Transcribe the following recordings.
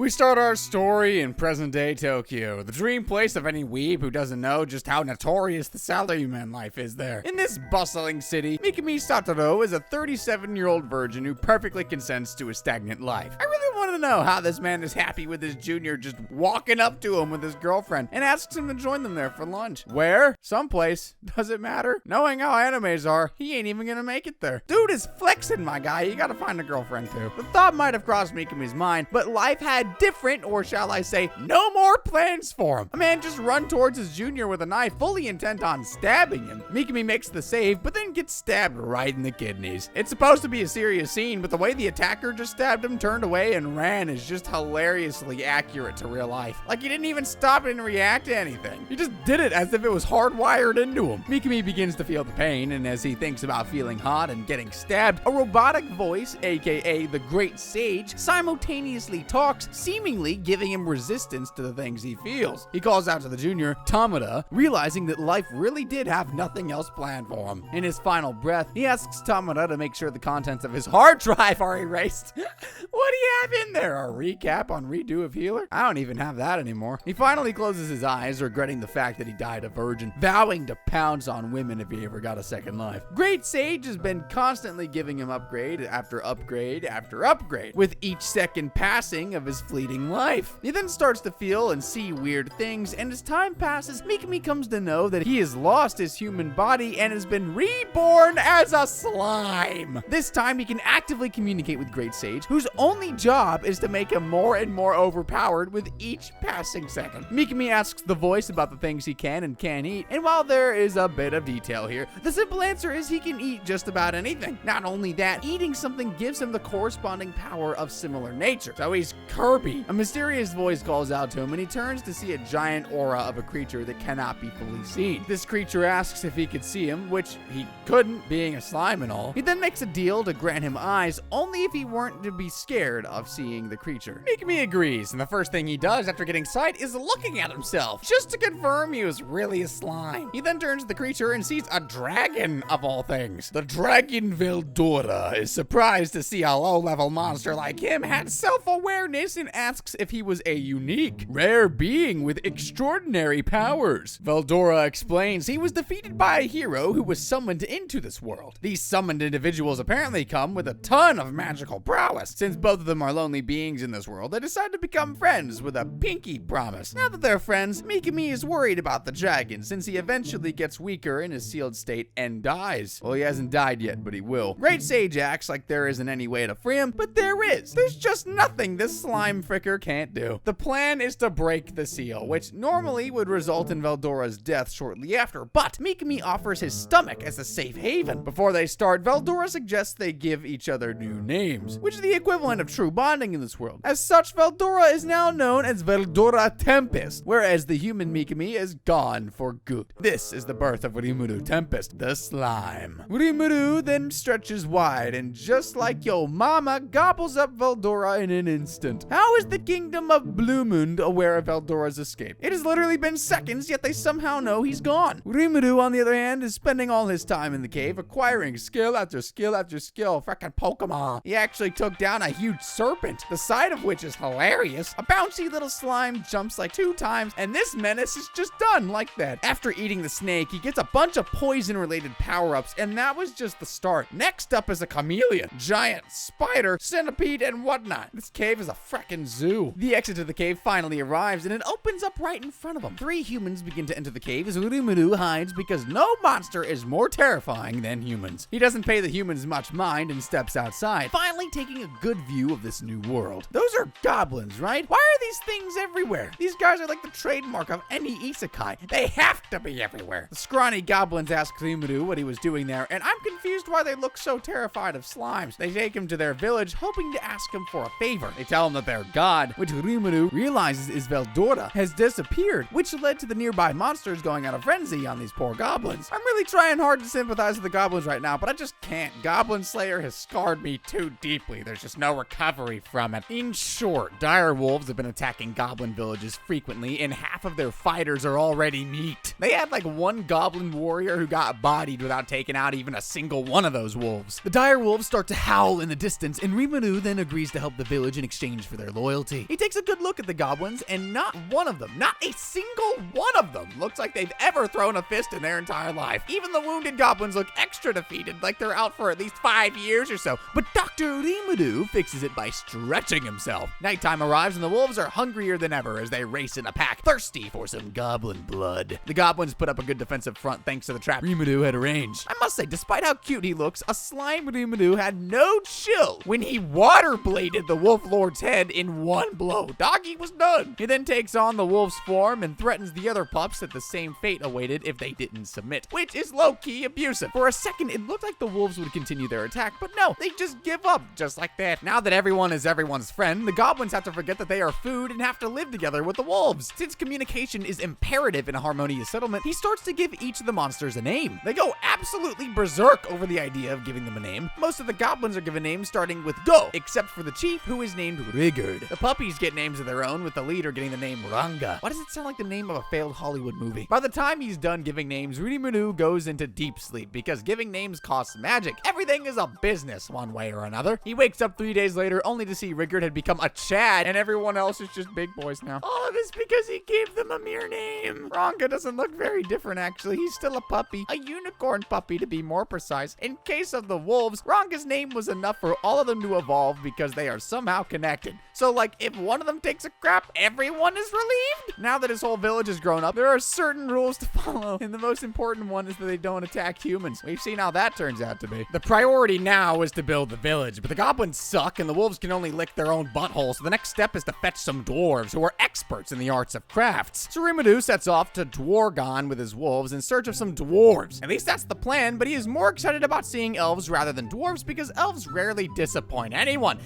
We start our story in present-day Tokyo, the dream place of any weeb who doesn't know just how notorious the salaryman life is there. In this bustling city, Mikami Satoru is a 37-year-old virgin who perfectly consents to a stagnant life. I really want to know how this man is happy with his junior just walking up to him with his girlfriend and asks him to join them there for lunch. Where? Someplace. Does it matter? Knowing how animes are, he ain't even gonna make it there. Dude is flexing, my guy. You gotta find a girlfriend too. The thought might have crossed Mikami's mind, but life had different, or shall I say, no more plans for him. A man just run towards his junior with a knife, fully intent on stabbing him. Mikami makes the save, but then gets stabbed right in the kidneys. It's supposed to be a serious scene, but the way the attacker just stabbed him, turned away, and ran is just hilariously accurate to real life. Like he didn't even stop and react to anything. He just did it as if it was hardwired into him. Mikami begins to feel the pain, and as he thinks about feeling hot and getting stabbed, a robotic voice, aka the Great Sage, simultaneously talks, seemingly giving him resistance to the things he feels. He calls out to the junior, Tamada, realizing that life really did have nothing else planned for him. In his final breath, he asks Tamada to make sure the contents of his hard drive are erased. What do you have in there? A recap on redo of Healer? I don't even have that anymore. He finally closes his eyes, regretting the fact that he died a virgin, vowing to pounce on women if he ever got a second life. Great Sage has been constantly giving him upgrade after upgrade after upgrade, with each second passing of his fleeting life. He then starts to feel and see weird things, and as time passes, Mikami comes to know that he has lost his human body and has been reborn as a slime. This time, he can actively communicate with Great Sage, whose only job is to make him more and more overpowered with each passing second. Mikami asks the voice about the things he can and can't eat, and while there is a bit of detail here, the simple answer is he can eat just about anything. Not only that, eating something gives him the corresponding power of similar nature. So he's Kirby. A mysterious voice calls out to him, and he turns to see a giant aura of a creature that cannot be fully seen. This creature asks if he could see him, which he couldn't, being a slime and all. He then makes a deal to grant him eyes, only if he weren't to be scared of seeing the creature. Mikami agrees, and the first thing he does after getting sight is looking at himself, just to confirm he was really a slime. He then turns to the creature and sees a dragon, of all things. The dragon Veldora is surprised to see a low-level monster like him had self-awareness and asks if he was a unique, rare being with extraordinary powers. Veldora explains he was defeated by a hero who was summoned into this world. These summoned individuals apparently come with a ton of magical prowess. Since both of them are lonely beings in this world, they decide to become friends with a pinky promise. Now that they're friends, Mikami is worried about the dragon since he eventually gets weaker in his sealed state and dies. Well, he hasn't died yet, but he will. Great Sage acts like there isn't any way to free him, but there is. There's just nothing this slime fricker can't do. The plan is to break the seal, which normally would result in Veldora's death shortly after, but Mikami offers his stomach as a safe haven. Before they start, Veldora suggests they give each other new names, which is the equivalent of true bonding in this world. As such, Veldora is now known as Veldora Tempest, whereas the human Mikami is gone for good. This is the birth of Rimuru Tempest, the slime. Rimuru then stretches wide, and just like yo mama, gobbles up Veldora in an instant. How is the kingdom of Bluemund aware of Veldora's escape? It has literally been seconds, yet they somehow know he's gone. Rimuru, on the other hand, is spending all his time in the cave, acquiring skill after skill after skill. Frickin' Pokemon. He actually took down a huge serpent, the sight of which is hilarious. A bouncy little slime jumps like 2 times, and this menace is just done like that. After eating the snake, he gets a bunch of poison-related power-ups, and that was just the start. Next up is a chameleon, giant, spider, centipede, and whatnot. This cave is a frickin' zoo. The exit to the cave finally arrives, and it opens up right in front of him. 3 humans begin to enter the cave as Rimuru hides because no monster is more terrifying than humans. He doesn't pay the humans much mind and steps outside, finally taking a good view of this new world. Those are goblins, right? Why are these things everywhere? These guys are like the trademark of any isekai. They have to be everywhere. The scrawny goblins ask Rimuru what he was doing there, and I'm confused why they look so terrified of slimes. They take him to their village, hoping to ask him for a favor. They tell him that their god, which Rimuru realizes is Veldora, has disappeared, which led to the nearby monsters going out of frenzy on these poor goblins. I'm really trying hard to sympathize with the goblins right now, but I just can't. Goblin Slayer has scarred me too deeply. There's just no recovery from it. In short, dire wolves have been attacking goblin villages frequently, and half of their fighters are already meat. They had like 1 goblin warrior who got bodied without taking out even a single one of those wolves. The dire wolves start to howl in the distance, and Rimuru then agrees to help the village in exchange for their their loyalty. He takes a good look at the goblins, and not one of them, not a single one of them, looks like they've ever thrown a fist in their entire life. Even the wounded goblins look extra defeated, like they're out for at least 5 years or so. But Dr. Rimuru fixes it by stretching himself. Nighttime arrives and the wolves are hungrier than ever as they race in a pack, thirsty for some goblin blood. The goblins put up a good defensive front thanks to the trap Rimuru had arranged. I must say, despite how cute he looks, a slime Rimuru had no chill when he water bladed the wolf lord's head in one blow. Doggy was done. He then takes on the wolf's form and threatens the other pups that the same fate awaited if they didn't submit, which is low-key abusive. For a second, it looked like the wolves would continue their attack, but no, they just give up just like that. Now that everyone is everyone's friend, the goblins have to forget that they are food and have to live together with the wolves. Since communication is imperative in a harmonious settlement, he starts to give each of the monsters a name. They go absolutely berserk over the idea of giving them a name. Most of the goblins are given names starting with Go, except for the chief, who is named Rigurd. The puppies get names of their own, with the leader getting the name Ranga. Why does it sound like the name of a failed Hollywood movie? By the time he's done giving names, Rimuru goes into deep sleep because giving names costs magic. Everything is a business one way or another. He wakes up 3 days later only to see Rigurd had become a Chad and everyone else is just big boys now. All of this because he gave them a mere name. Ranga doesn't look very different actually. He's still a puppy. A unicorn puppy to be more precise. In case of the wolves, Ranga's name was enough for all of them to evolve because they are somehow connected. So like if one of them takes a crap, everyone is relieved? Now that his whole village has grown up, there are certain rules to follow, and the most important one is that they don't attack humans. We've seen how that turns out to be. The priority now is to build the village, but the goblins suck and the wolves can only lick their own butthole, so the next step is to fetch some dwarves who are experts in the arts of crafts. So Rimuru sets off to Dwargon with his wolves in search of some dwarves. At least that's the plan, but he is more excited about seeing elves rather than dwarves because elves rarely disappoint anyone.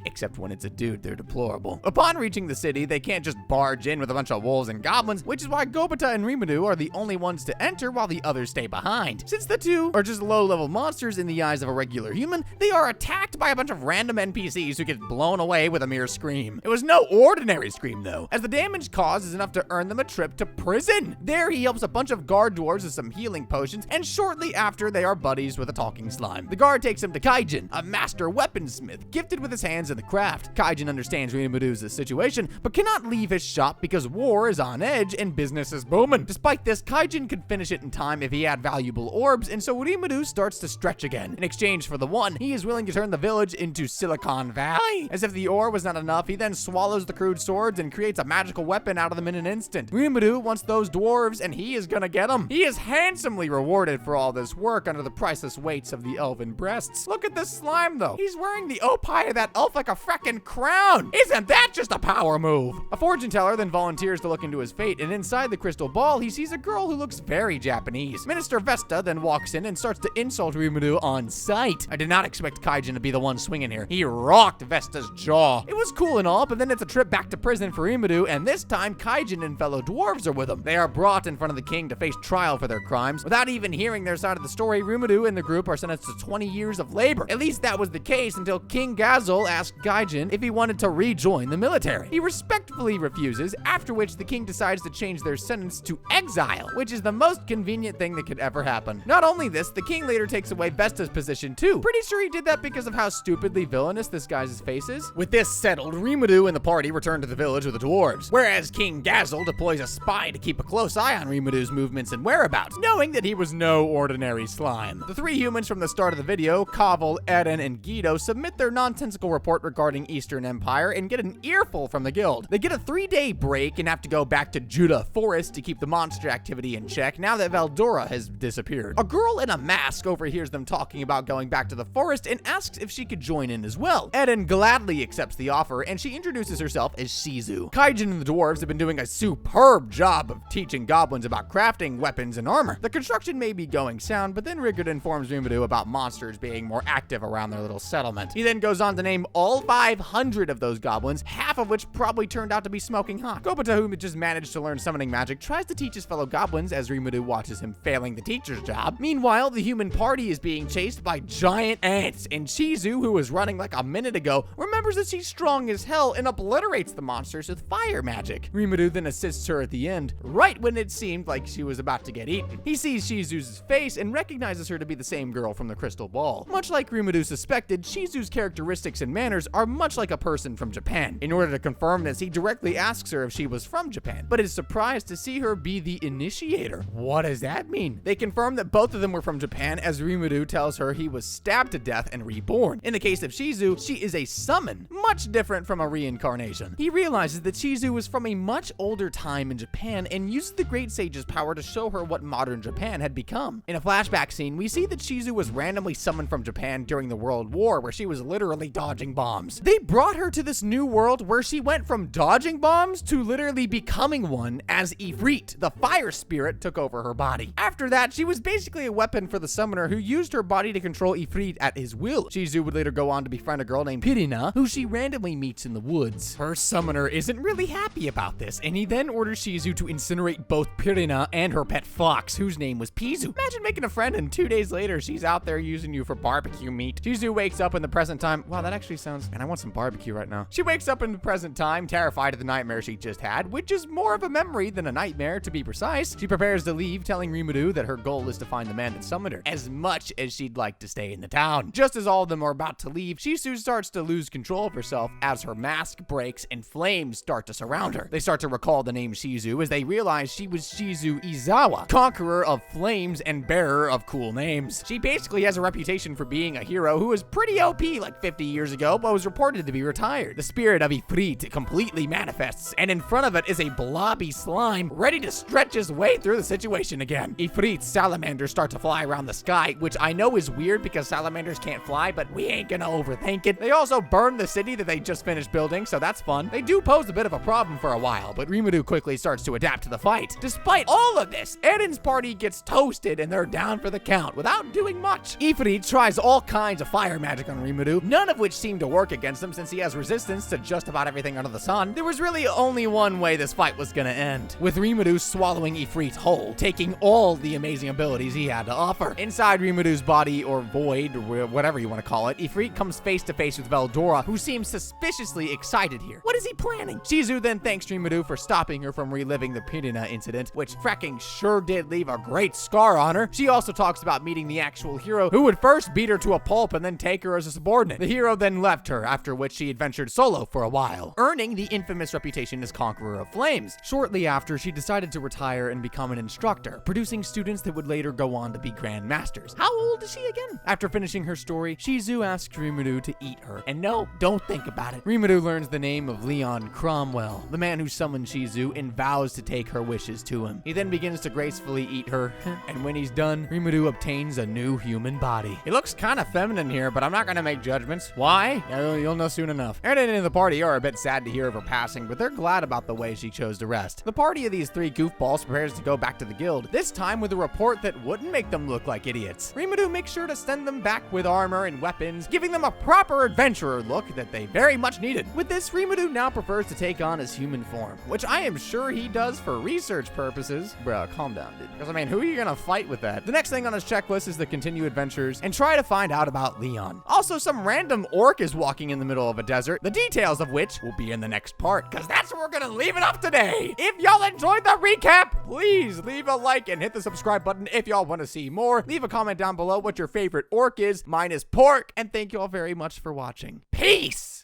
Except when it's a dude, they're deplorable. Upon reaching the city, they can't just barge in with a bunch of wolves and goblins, which is why Gobata and Rimuru are the only ones to enter while the others stay behind. Since the two are just low-level monsters in the eyes of a regular human, they are attacked by a bunch of random NPCs who get blown away with a mere scream. It was no ordinary scream though, as the damage caused is enough to earn them a trip to prison. There he helps a bunch of guard dwarves with some healing potions, and shortly after they are buddies with a talking slime. The guard takes him to Kaijin, a master weaponsmith, gifted with his hands in the craft. Kaijin understands Rimuru's situation, but cannot leave his shop because war is on edge and business is booming. Despite this, Kaijin could finish it in time if he had valuable orbs, and so Rimuru starts to stretch again. In exchange for the one, he is willing to turn the village into Silicon Valley. As if the ore was not enough, he then swallows the crude swords and creates a magical weapon out of them in an instant. Rimuru wants those dwarves, and he is gonna get them. He is handsomely rewarded for all this work under the priceless weights of the elven breasts. Look at this slime though. He's wearing the opie of that elf like a frackin' crown. Isn't that just a power move? A fortune teller then volunteers to look into his fate, and inside the crystal ball, he sees a girl who looks very Japanese. Minister Vesta then walks in and starts to insult Rimuru on sight. I did not expect Kaijin to be the one swinging here. He rocked Vesta's jaw. It was cool and all, but then it's a trip back to prison for Rimuru, and this time Kaijin and fellow dwarves are with him. They are brought in front of the king to face trial for their crimes. Without even hearing their side of the story, Rimuru and the group are sentenced to 20 years of labor. At least that was the case until King Gazel asked Kaijin if he wanted to rejoin the military. He respectfully refuses, after which the king decides to change their sentence to exile, which is the most convenient thing that could ever happen. Not only this, the king later takes away Vesta's position too. Pretty sure he did that because of how stupidly villainous this guy's face is. With this settled, Rimuru and the party return to the village with the dwarves, whereas King Gazel deploys a spy to keep a close eye on Rimuru's movements and whereabouts, knowing that he was no ordinary slime. The three humans from the start of the video, Kaval, Eden, and Guido, submit their nonsensical report regarding Eastern Empire and get an earful from the guild. They get a 3-day break and have to go back to Judah Forest to keep the monster activity in check now that Valdora has disappeared. A girl in a mask overhears them talking about going back to the forest and asks if she could join in as well. Eden gladly accepts the offer and she introduces herself as Shizu. Kaijin and the dwarves have been doing a superb job of teaching goblins about crafting weapons and armor. The construction may be going sound, but then Rigurd informs Rimuru about monsters being more active around their little settlement. He then goes on to name all 500 of those goblins, half of which probably turned out to be smoking hot. Gobata, who just managed to learn summoning magic, tries to teach his fellow goblins as Rimuru watches him failing the teacher's job. Meanwhile, the human party is being chased by giant ants, and Shizu, who was running like a minute ago, remembers that she's strong as hell and obliterates the monsters with fire magic. Rimuru then assists her at the end, right when it seemed like she was about to get eaten. He sees Shizu's face and recognizes her to be the same girl from the crystal ball. Much like Rimuru suspected, Shizu's characteristics and manners manners are much like a person from Japan. In order to confirm this, he directly asks her if she was from Japan, but is surprised to see her be the initiator. What does that mean? They confirm that both of them were from Japan, as Rimuru tells her he was stabbed to death and reborn. In the case of Shizu, she is a summon, much different from a reincarnation. He realizes that Shizu was from a much older time in Japan and uses the Great Sage's power to show her what modern Japan had become. In a flashback scene, we see that Shizu was randomly summoned from Japan during the World War, where she was literally dodging bombs. They brought her to this new world where she went from dodging bombs to literally becoming one as Ifrit, the fire spirit, took over her body. After that, she was basically a weapon for the summoner who used her body to control Ifrit at his will. Shizu would later go on to befriend a girl named Pirina, who she randomly meets in the woods. Her summoner isn't really happy about this, and he then orders Shizu to incinerate both Pirina and her pet fox, whose name was Pizu. Imagine making a friend and 2 days later, she's out there using you for barbecue meat. Shizu wakes up in the present time. Wow, that actually sounds... And I want some barbecue right now. She wakes up in the present time, terrified of the nightmare she just had, which is more of a memory than a nightmare, to be precise. She prepares to leave, telling Rimuru that her goal is to find the man that summoned her, as much as she'd like to stay in the town. Just as all of them are about to leave, Shizu starts to lose control of herself as her mask breaks and flames start to surround her. They start to recall the name Shizu as they realize she was Shizu Izawa, conqueror of flames and bearer of cool names. She basically has a reputation for being a hero who was pretty OP like 50 years ago, but was reported to be retired. The spirit of Ifrit completely manifests, and in front of it is a blobby slime ready to stretch his way through the situation again. Ifrit's salamanders start to fly around the sky, which I know is weird because salamanders can't fly, but we ain't gonna overthink it. They also burn the city that they just finished building, so that's fun. They do pose a bit of a problem for a while, but Rimuru quickly starts to adapt to the fight. Despite all of this, Eren's party gets toasted and they're down for the count without doing much. Ifrit tries all kinds of fire magic on Rimuru, none of which seem to work against him since he has resistance to just about everything under the sun. There was really only one way this fight was gonna end, with Rimuru swallowing Ifrit whole, taking all the amazing abilities he had to offer. Inside Rimuru's body, or void, or whatever you want to call it, Ifrit comes face to face with Veldora, who seems suspiciously excited here. What is he planning? Shizu then thanks Rimuru for stopping her from reliving the Pirina incident, which fracking sure did leave a great scar on her. She also talks about meeting the actual hero, who would first beat her to a pulp and then take her as a subordinate. The hero then left her, after which she adventured solo for a while, earning the infamous reputation as Conqueror of Flames. Shortly after, she decided to retire and become an instructor, producing students that would later go on to be Grand Masters. How old is she again? After finishing her story, Shizu asks Rimuru to eat her, and no, don't think about it. Rimuru learns the name of Leon Cromwell, the man who summoned Shizu, and vows to take her wishes to him. He then begins to gracefully eat her, and when he's done, Rimuru obtains a new human body. He looks kind of feminine here, but I'm not gonna make judgments. Why? You'll know soon enough. Eren and the party are a bit sad to hear of her passing, but they're glad about the way she chose to rest. The party of these three goofballs prepares to go back to the guild, this time with a report that wouldn't make them look like idiots. Rimuru makes sure to send them back with armor and weapons, giving them a proper adventurer look that they very much needed. With this, Rimuru now prefers to take on his human form, which I am sure he does for research purposes. Bruh, calm down, dude. Because, I mean, who are you gonna fight with that? The next thing on his checklist is to continue adventures and try to find out about Leon. Also, some random orc is walking in the middle of a desert, the details of which will be in the next part, because that's where we're gonna leave it up today. If y'all enjoyed the recap, please leave a like and hit the subscribe button if y'all want to see more. Leave a comment down below what your favorite orc is. Mine is pork, and thank you all very much for watching. Peace!